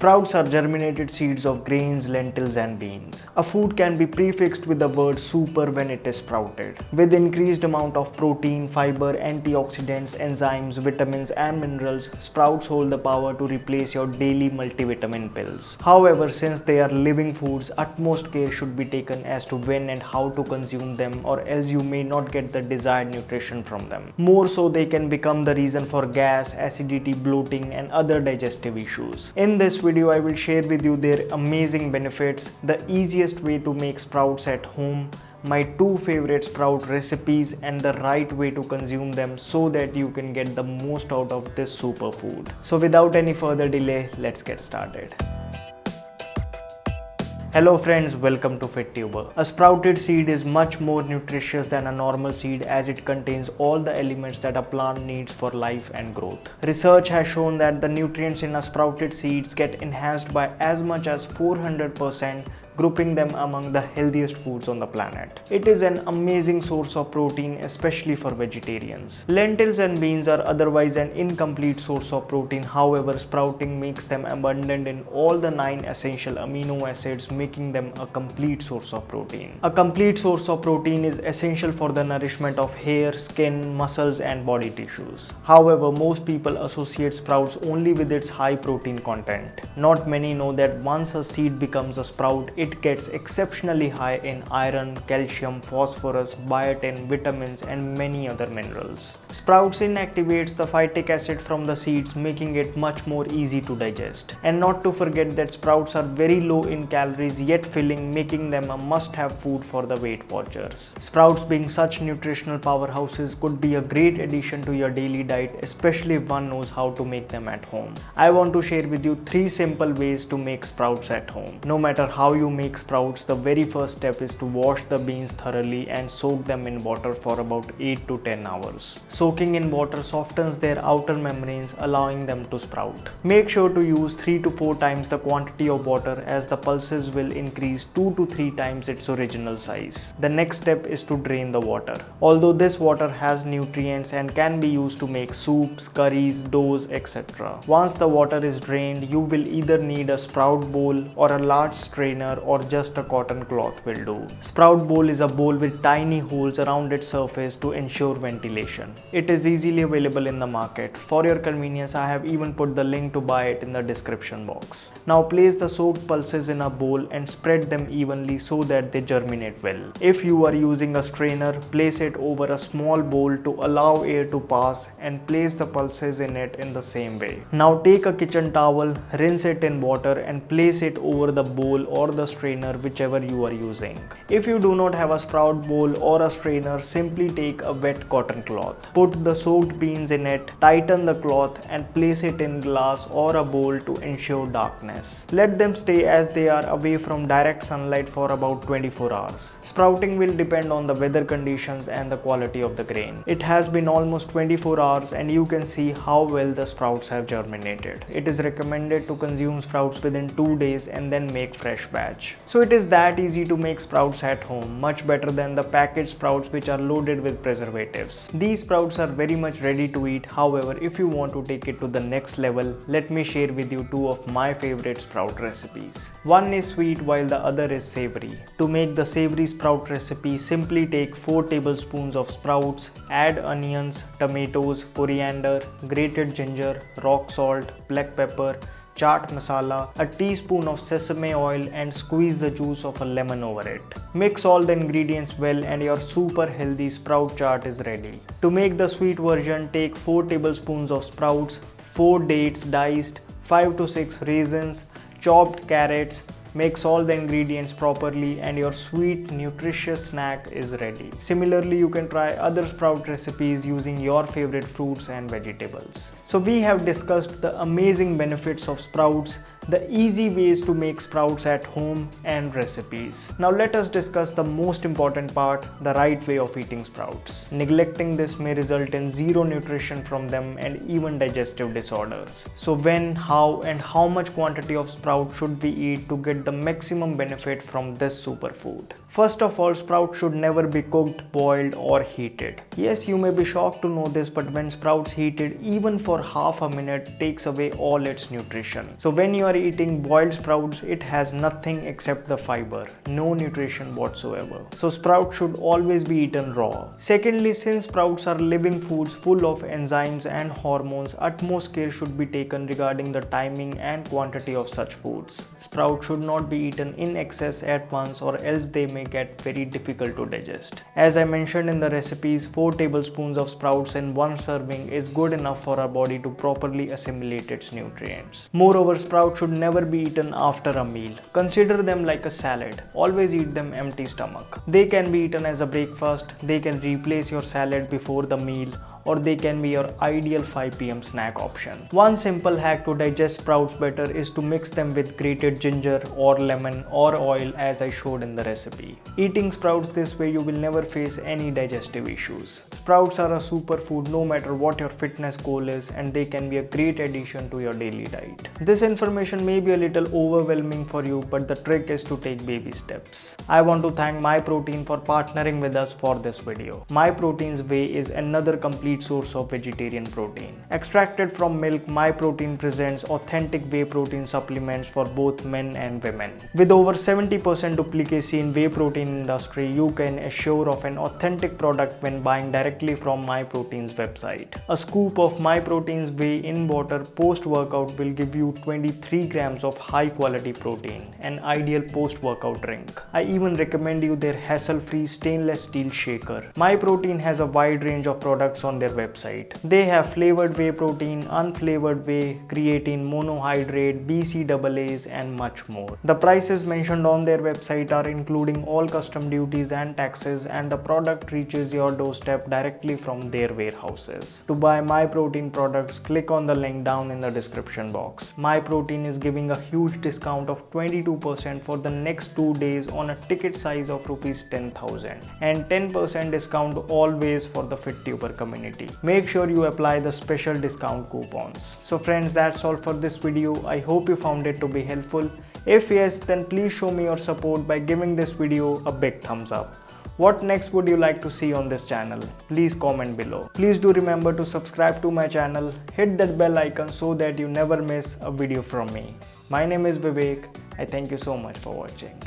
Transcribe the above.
Sprouts are germinated seeds of grains, lentils and beans. A food can be prefixed with the word super when it is sprouted. With increased amount of protein, fiber, antioxidants, enzymes, vitamins and minerals, sprouts hold the power to replace your daily multivitamin pills. However, since they are living foods, utmost care should be taken as to when and how to consume them, or else you may not get the desired nutrition from them. More so, they can become the reason for gas, acidity, bloating and other digestive issues. In this video, I will share with you their amazing benefits, the easiest way to make sprouts at home, my 2 favorite sprout recipes and the right way to consume them so that you can get the most out of this superfood. So without any further delay, let's get started. Hello friends, welcome to FitTuber. A sprouted seed is much more nutritious than a normal seed as it contains all the elements that a plant needs for life and growth. Research has shown that the nutrients in a sprouted seeds get enhanced by as much as 400%, grouping them among the healthiest foods on the planet. It is an amazing source of protein, especially for vegetarians. Lentils and beans are otherwise an incomplete source of protein. However, sprouting makes them abundant in all the 9 essential amino acids, making them a complete source of protein. A complete source of protein is essential for the nourishment of hair, skin, muscles and body tissues. However, most people associate sprouts only with its high protein content. Not many know that once a seed becomes a sprout, it gets exceptionally high in iron, calcium, phosphorus, biotin, vitamins and many other minerals. Sprouts inactivates the phytic acid from the seeds, making it much more easy to digest. And not to forget that sprouts are very low in calories yet filling, making them a must-have food for the Weight Watchers. Sprouts, being such nutritional powerhouses, could be a great addition to your daily diet, especially if one knows how to make them at home. I want to share with you 3 simple ways to make sprouts at home. No matter how you make sprouts, the very first step is to wash the beans thoroughly and soak them in water for about 8 to 10 hours. Soaking in water softens their outer membranes, allowing them to sprout. Make sure to use 3 to 4 times the quantity of water, as the pulses will increase 2 to 3 times its original size. The next step is to drain the water. Although this water has nutrients and can be used to make soups, curries, doughs, etc. Once the water is drained, you will either need a sprout bowl or a large strainer, or just a cotton cloth will do. Sprout bowl is a bowl with tiny holes around its surface to ensure ventilation. It is easily available in the market. For your convenience, I have even put the link to buy it in the description box. Now place the soaked pulses in a bowl and spread them evenly so that they germinate well. If you are using a strainer, place it over a small bowl to allow air to pass and place the pulses in it in the same way. Now take a kitchen towel, rinse it in water and place it over the bowl or the strainer, whichever you are using. If you do not have a sprout bowl or a strainer, simply take a wet cotton cloth. Put the soaked beans in it, tighten the cloth and place it in glass or a bowl to ensure darkness. Let them stay as they are away from direct sunlight for about 24 hours. Sprouting will depend on the weather conditions and the quality of the grain. It has been almost 24 hours and you can see how well the sprouts have germinated. It is recommended to consume sprouts within 2 days and then make fresh batch. So it is that easy to make sprouts at home, much better than the packaged sprouts which are loaded with preservatives. These sprouts are very much ready to eat. However, if you want to take it to the next level, let me share with you 2 of my favorite sprout recipes. One is sweet while the other is savory. To make the savory sprout recipe, simply take 4 tablespoons of sprouts, add onions, tomatoes, coriander, grated ginger, rock salt, black pepper, chaat masala, a teaspoon of sesame oil and squeeze the juice of a lemon over it. Mix all the ingredients well and your super healthy sprout chaat is ready. To make the sweet version, take 4 tablespoons of sprouts, 4 dates diced, 5 to 6 raisins, chopped carrots. Mix all the ingredients properly and your sweet, nutritious snack is ready. Similarly, you can try other sprout recipes using your favorite fruits and vegetables. So we have discussed the amazing benefits of sprouts, the easy ways to make sprouts at home and recipes. Now let us discuss the most important part, the right way of eating sprouts. Neglecting this may result in zero nutrition from them and even digestive disorders. So when, how and how much quantity of sprout should we eat to get the maximum benefit from this superfood? First of all, sprouts should never be cooked, boiled or heated. Yes, you may be shocked to know this, but when sprouts heated even for half a minute takes away all its nutrition. So when you are eating boiled sprouts, it has nothing except the fiber, no nutrition whatsoever. So sprouts should always be eaten raw. Secondly, since sprouts are living foods full of enzymes and hormones, utmost care should be taken regarding the timing and quantity of such foods. Sprouts should not be eaten in excess at once, or else they may get very difficult to digest. As I mentioned in the recipes, 4 tablespoons of sprouts in one serving is good enough for our body to properly assimilate its nutrients. Moreover, sprouts should never be eaten after a meal. Consider them like a salad. Always eat them empty stomach. They can be eaten as a breakfast, they can replace your salad before the meal, or they can be your ideal 5 p.m. snack option. One simple hack to digest sprouts better is to mix them with grated ginger or lemon or oil, as I showed in the recipe. Eating sprouts this way, you will never face any digestive issues. Sprouts are a superfood no matter what your fitness goal is, and they can be a great addition to your daily diet. This information may be a little overwhelming for you, but the trick is to take baby steps. I want to thank MyProtein for partnering with us for this video. MyProtein's whey is another complete source of vegetarian protein. Extracted from milk, MyProtein presents authentic whey protein supplements for both men and women. With over 70% duplicacy in whey protein industry, you can assure of an authentic product when buying directly from MyProtein's website. A scoop of MyProtein's whey in water post-workout will give you 23 grams of high quality protein, an ideal post-workout drink. I even recommend you their hassle-free stainless steel shaker. MyProtein has a wide range of products on their website. They have flavored whey protein, unflavored whey, creatine monohydrate, BCAAs and much more. The prices mentioned on their website are including all custom duties and taxes, and the product reaches your doorstep directly from their warehouses. To buy MyProtein products, click on the link down in the description box. MyProtein is giving a huge discount of 22% for the next 2 days on a ticket size of rupees 10,000 and 10% discount always for the FitTuber community. Make sure you apply the special discount coupons. So friends, that's all for this video. I hope you found it to be helpful. If yes, then please show me your support by giving this video a big thumbs up. What next would you like to see on this channel? Please comment below. Please do remember to subscribe to my channel, hit that bell icon so that you never miss a video from me. My name is Vivek. I thank you so much for watching.